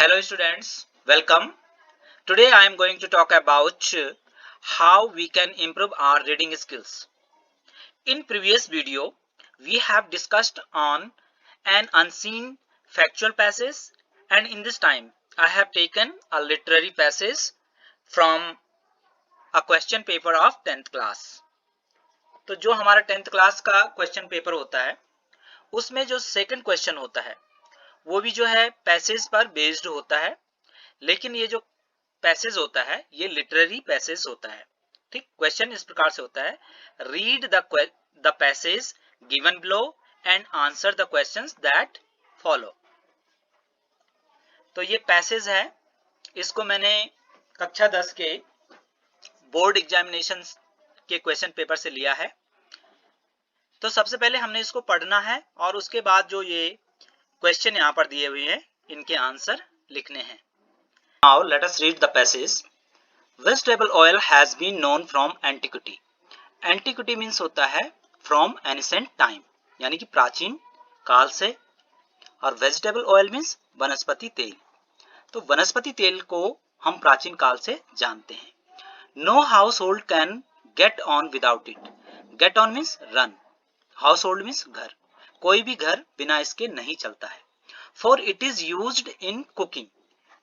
Hello students, welcome. Today I am going to talk about how we can improve our reading skills. In previous video, we have discussed on an unseen factual passage, and in this time I have taken a literary passage from a question paper of 10th class. तो जो हमारा 10th class का question paper होता है उसमें जो second question होता है वो भी जो है पैसेज पर बेस्ड होता है, लेकिन ये जो पैसेज होता है ये लिटरेरी पैसेज होता है। ठीक, क्वेश्चन इस प्रकार से होता है, read the passage given below and answer the questions that follow. तो ये पैसेज है, इसको मैंने कक्षा 10 के बोर्ड एग्जामिनेशन के क्वेश्चन पेपर से लिया है। तो सबसे पहले हमने इसको पढ़ना है और उसके बाद जो ये क्वेश्चन यहाँ पर दिए हुए हैं इनके आंसर लिखने हैं। Now let us read the passage. Vegetable oil has been known from antiquity. Antiquity means होता है from ancient time, यानी कि प्राचीन काल से, और vegetable oil means वनस्पति तेल। तो वनस्पति तेल को हम प्राचीन काल से जानते हैं। No household can get on without it. Get on means run. Household means घर। कोई भी घर बिना इसके नहीं चलता है। For it is used in cooking.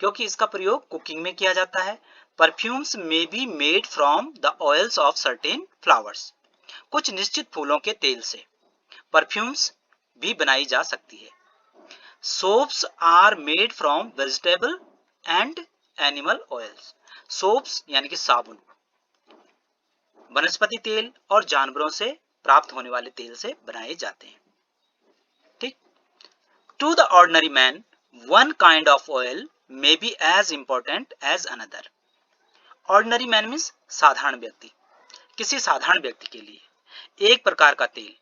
क्योंकि इसका प्रयोग कुकिंग में किया जाता है। Perfumes may be made from the oils of certain flowers. कुछ निश्चित फूलों के तेल से परफ्यूम्स भी बनाई जा सकती है। Soaps are made from vegetable and animal oils. Soaps यानी कि साबुन वनस्पति तेल और जानवरों से प्राप्त होने वाले तेल से बनाए जाते हैं। ठीक, to the ordinary man one kind of oil may be as important as another. Ordinary man means साधारण व्यक्ति। किसी साधारण व्यक्ति के लिए एक प्रकार का तेल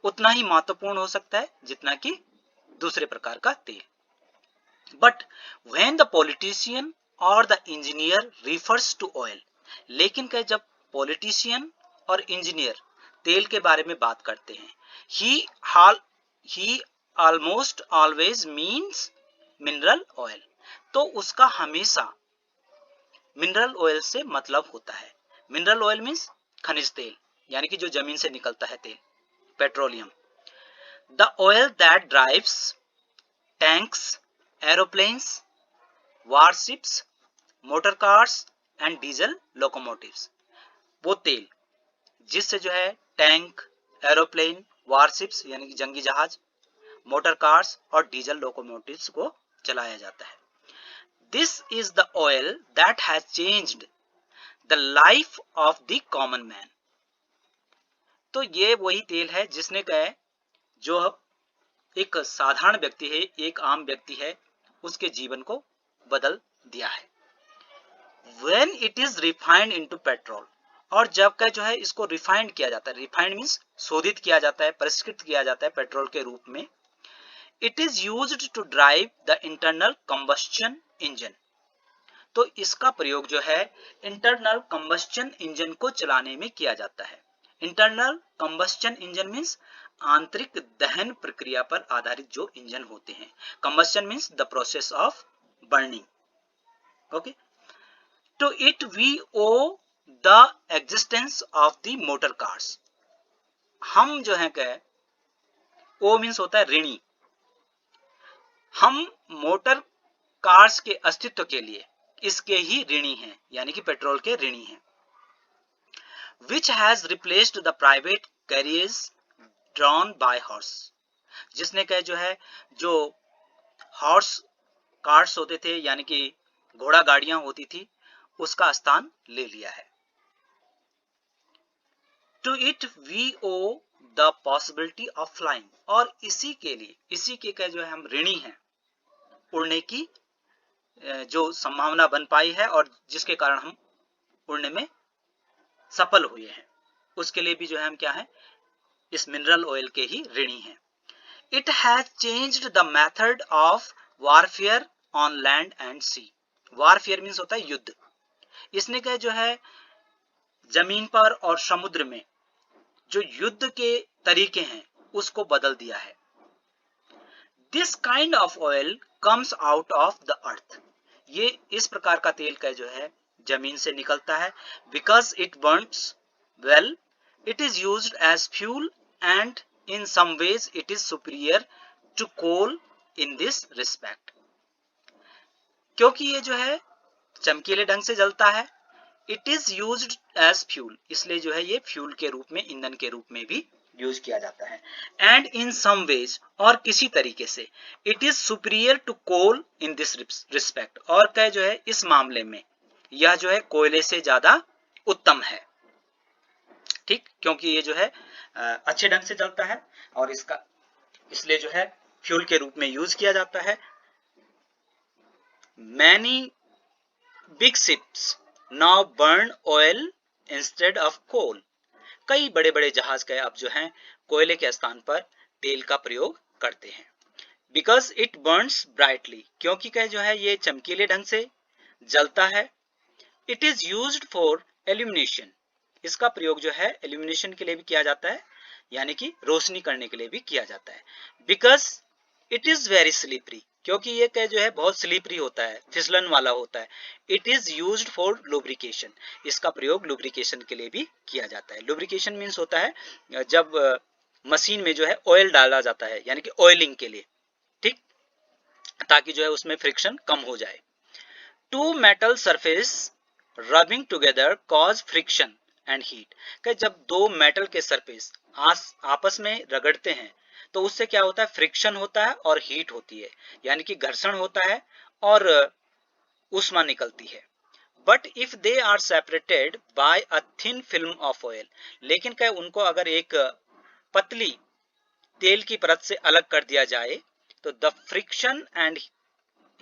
उतना ही महत्वपूर्ण हो सकता है जितना कि दूसरे प्रकार का तेल। But when the politician or the engineer refers to oil, लेकिन क्या जब पॉलिटिशियन और इंजीनियर तेल के बारे में बात करते हैं, he almost always means mineral oil. तो उसका हमेशा मिनरल ऑयल से मतलब होता है। मिनरल ऑयल मीन्स खनिज तेल, यानी कि जो जमीन से निकलता है तेल, petroleum. The oil that drives tanks, aeroplanes, warships, motor cars and diesel locomotives. वो तेल जिससे जो है टैंक, एरोप्लेन, वारशिप्स यानी कि जंगी जहाज, मोटर कार्स और डीजल लोकोमोटिव्स को चलाया जाता है। This is the oil that has changed the life of the common man. तो ये वही तेल है जिसने क्या है, जो एक साधारण व्यक्ति है, एक आम व्यक्ति है, उसके जीवन को बदल दिया है। When it is refined into petrol, और जब क्या जो है इसको रिफाइंड किया जाता है, रिफाइंड मीन्स शोधित किया जाता है, परिष्कृत किया जाता है पेट्रोल के रूप में। It is used to drive the internal combustion engine. तो इसका प्रयोग जो है इंटरनल कंबस्चन इंजन को चलाने में किया जाता है। इंटरनल कंबस्चन इंजन मीन्स आंतरिक दहन प्रक्रिया पर आधारित जो इंजन होते हैं। Combustion means the process of burning. Okay, तो it we owe the existence of the motor cars. हम जो है क्या, ओ मीन्स होता है ऋणी। हम मोटर कार्स के अस्तित्व के लिए इसके ही ऋणी हैं, यानी कि पेट्रोल के ऋणी हैं। Which has replaced the private carriages drawn by horse, जिसने क्या जो है जो हॉर्स कार्स होते थे यानी कि घोड़ा गाड़ियां होती थी उसका स्थान ले लिया है। To it we owe the possibility of flying, और इसी के लिए, इसी के क्या जो है हम ऋणी हैं, उड़ने की जो संभावना बन पाई है और जिसके कारण हम उड़ने में सफल हुए हैं, उसके लिए भी जो है हम क्या है, इस मिनरल ऑयल के ही ऋणी हैं। It has changed the method of warfare on land and sea. Warfare means होता है युद्ध। इसने क्या जो है जमीन पर और समुद्र में जो युद्ध के तरीके हैं उसको बदल दिया है। This kind of oil comes out of the earth. ये इस प्रकार का तेल का जो है जमीन से निकलता है. Because it burns well, it is used as fuel and in some ways it is superior to coal in this respect. क्योंकि ये जो है चमकीले ढंग से जलता है, it is used as fuel, इसलिए जो है ये फ्यूल के रूप में, ईंधन के रूप में भी यूज किया जाता है. एंड इन सम वेज, और किसी तरीके से, it is superior to coal in this respect, और क्या जो है इस मामले में यह जो है कोयले से ज्यादा उत्तम है. ठीक, क्योंकि ये जो है अच्छे ढंग से जलता है और इसका इसलिए जो है फ्यूल के रूप में यूज किया जाता है. Many big ships now burn oil instead of coal. कई बड़े बड़े जहाज के अब जो हैं कोयले के स्थान पर तेल का प्रयोग करते हैं. बिकॉज इट बर्न्स ब्राइटली, क्योंकि क्या जो है ये चमकीले ढंग से जलता है. It is used for illumination, इसका प्रयोग जो है एल्यूमिनेशन के लिए भी किया जाता है, यानी कि रोशनी करने के लिए भी किया जाता है. Because it is very slippery, क्योंकि ये क्या जो है बहुत स्लिपरी होता है, फिसलन वाला होता है. It is used for lubrication, इसका प्रयोग लुब्रिकेशन के लिए भी किया जाता है. लुब्रिकेशन मीन्स होता है जब मशीन में जो है ऑयल डाला जाता है, यानी कि ऑयलिंग के लिए, ठीक, ताकि जो है उसमें फ्रिक्शन कम हो जाए. Two metal surfaces rubbing together cause friction and heat. कि जब दो मेटल के सरफेस आपस में रगड़ते हैं तो उससे क्या होता है, फ्रिक्शन होता है और हीट होती है, यानी कि घर्षण होता है और ऊष्मा निकलती है. But if they are separated by a thin film of oil, लेकिन क्या उनको अगर एक पतली तेल की परत से अलग कर दिया जाए तो the friction and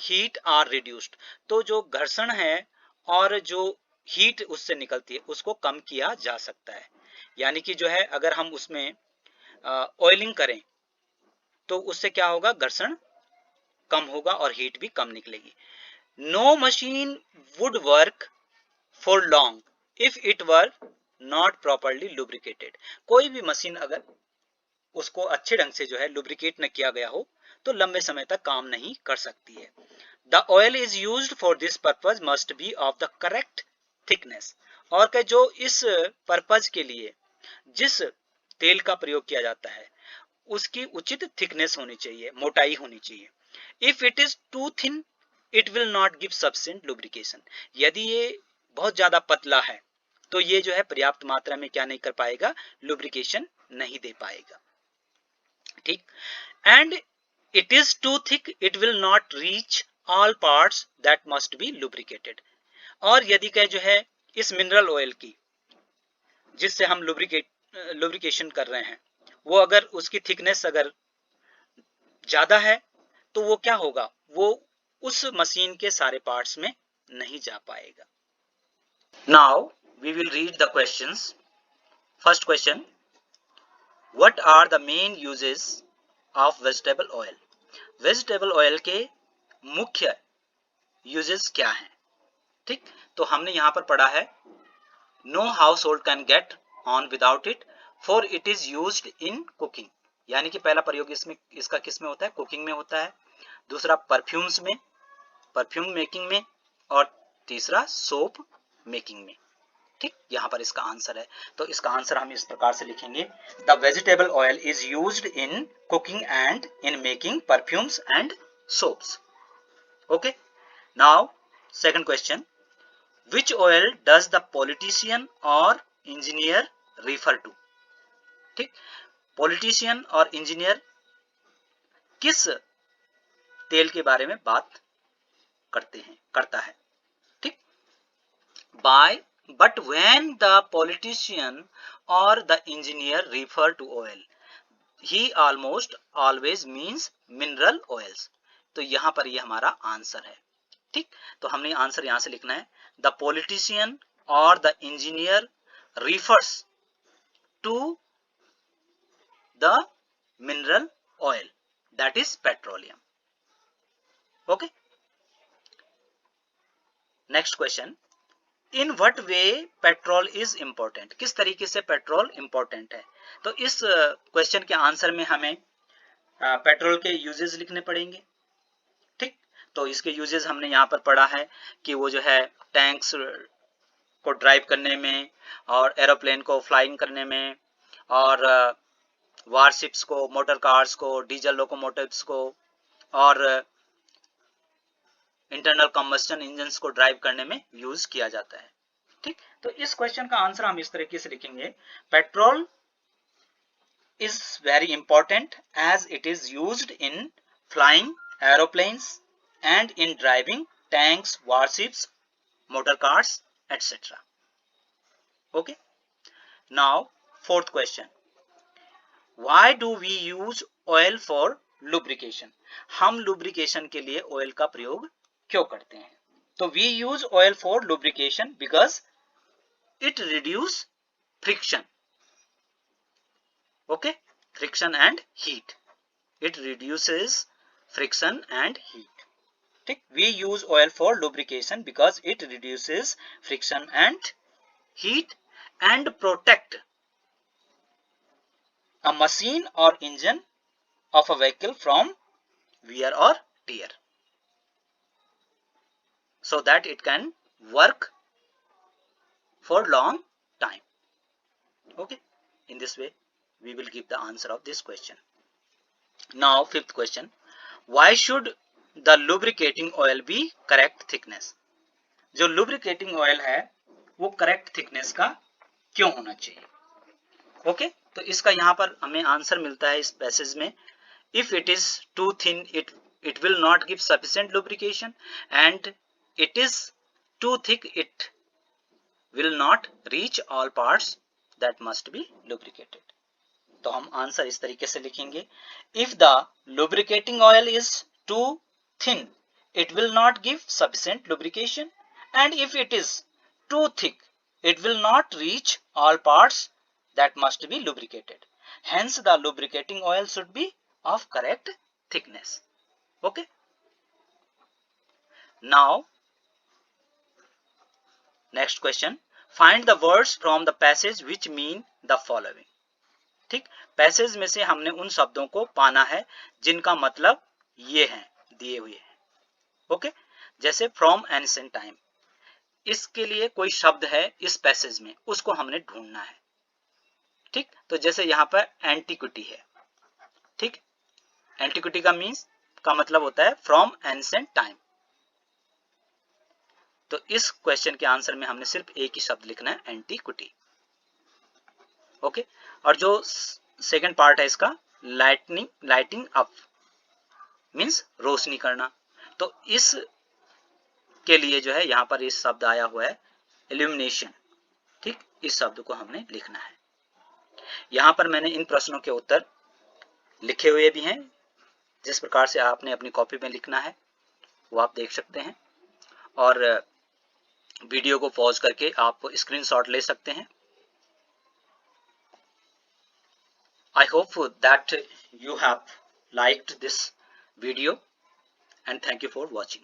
heat are reduced, तो जो घर्षण है और जो हीट उससे निकलती है उसको कम किया जा सकता है. यानी कि जो है अगर हम उसमें ऑयलिंग करें तो उससे क्या होगा, घर्षण कम होगा और हीट भी कम निकलेगी. No machine would work for long if it were not properly lubricated. कोई भी मशीन अगर उसको अच्छे ढंग से जो है लुब्रिकेट न किया गया हो तो लंबे समय तक काम नहीं कर सकती है. The oil is used for this purpose must be of the correct thickness, और क्या जो इस पर्पज के लिए जिस तेल का प्रयोग किया जाता है उसकी उचित थिकनेस होनी चाहिए, मोटाई होनी चाहिए. If it is too thin it will not give sufficient lubrication. यदि ये बहुत ज्यादा पतला है तो ये जो है पर्याप्त मात्रा में क्या नहीं कर पाएगा, लुब्रिकेशन नहीं दे पाएगा. ठीक, and it is too thick it will not reach all parts that must be lubricated. और यदि क्या जो है इस मिनरल ऑयल की जिससे हम लुब्रिकेशन कर रहे हैं वो अगर उसकी थिकनेस अगर ज्यादा है तो वो क्या होगा, वो उस मशीन के सारे पार्ट्स में नहीं जा पाएगा. Now we will read the questions. First question, what are the main uses of vegetable oil. Vegetable oil के मुख्य यूजेस क्या हैं. ठीक, तो हमने यहां पर पढ़ा है no household can get on without it for it is used in cooking, यानी कि पहला प्रयोग इसका किस में होता है, कुकिंग में होता है. दूसरा परफ्यूम्स में, परफ्यूम मेकिंग में, और तीसरा सोप मेकिंग में. ठीक, यहां पर इसका आंसर है. तो इसका आंसर हम इस प्रकार से लिखेंगे, the vegetable oil is used in cooking and in making perfumes and soaps. Okay, now second question, which oil does the politician or engineer refer to. ठीक, पॉलिटिशियन और इंजीनियर किस तेल के बारे में बात करता है. ठीक, by but when the politician और the engineer refer to oil he almost always means mineral oils. तो यहां पर ये हमारा आंसर है. ठीक, तो हमने आंसर यहां से लिखना है, द पॉलिटिशियन और the engineer refers to the mineral oil that is petroleum. Okay, next question, in what way petrol is important. किस तरीके से पेट्रोल इंपॉर्टेंट है. तो इस क्वेश्चन के आंसर में हमें पेट्रोल के यूजेस लिखने पड़ेंगे. ठीक, तो इसके यूजेस हमने यहाँ पर पढ़ा है कि वो जो है टैंक्स को ड्राइव करने में और एरोप्लेन को फ्लाइंग करने में और वारशिप्स को, मोटर कार्स को, डीजल लोकोमोटिव्स को और इंटरनल कंबस्टन इंजन्स को ड्राइव करने में यूज किया जाता है। ठीक, तो इस क्वेश्चन का आंसर हम इस तरीके से लिखेंगे, petrol is very important as it is used in flying aeroplanes and in driving tanks, warships, motor cars, etc. Okay. Now, fourth question. Why do we use oil for lubrication? हम lubrication के लिए oil का प्रयोग क्यों करते हैं? तो we use oil for lubrication because it reduce friction. Okay, friction and heat. It reduces friction and heat. ठीक, we use oil for lubrication because it reduces friction and heat and protect a machine or engine of a vehicle from wear or tear, so that it can work for long time. Okay, in this way we will give the answer of this question. Now, fifth question. Why should the lubricating oil be correct thickness? जो lubricating oil है वो correct thickness का क्यों होना चाहिए? Okay, तो इसका यहाँ पर हमें आंसर मिलता है इस पैसेज में, if it is too thin it will not give sufficient lubrication and it is too thick it will not reach all parts that must be lubricated. तो हम आंसर इस तरीके से लिखेंगे, if the lubricating oil is too thin it will not give sufficient lubrication and if it is too thick it will not reach all parts that must be lubricated. Hence the lubricating oil should be of correct thickness. Okay. Now next question, find the words from the passage which mean the following. ठीक, passage में से हमने उन शब्दों को पाना है जिनका मतलब ये हैं, दिए हुए हैं. ओके, जैसे फ्रॉम एंशिएंट टाइम, इसके लिए कोई शब्द है इस पैसेज में, उसको हमने ढूंढना है. ठीक, तो जैसे यहाँ पर एंटीक्विटी है. ठीक, एंटीक्विटी का मीन्स का मतलब होता है फ्रॉम एंशिएंट टाइम. तो इस क्वेश्चन के आंसर में हमने सिर्फ एक ही शब्द लिखना है, एंटीक्विटी. ओके, और जो सेकंड पार्ट है इसका, लाइटिंग अप मीन्स रोशनी करना. तो इस के लिए जो है यहाँ पर इस शब्द आया हुआ है इल्यूमिनेशन. ठीक, इस शब्द को हमने लिखना है. यहाँ पर मैंने इन प्रश्नों के उत्तर लिखे हुए भी हैं, जिस प्रकार से आपने अपनी कॉपी में लिखना है वो आप देख सकते हैं, और वीडियो को पॉज करके आप स्क्रीनशॉट ले सकते हैं. I hope that you have liked this video and thank you for watching.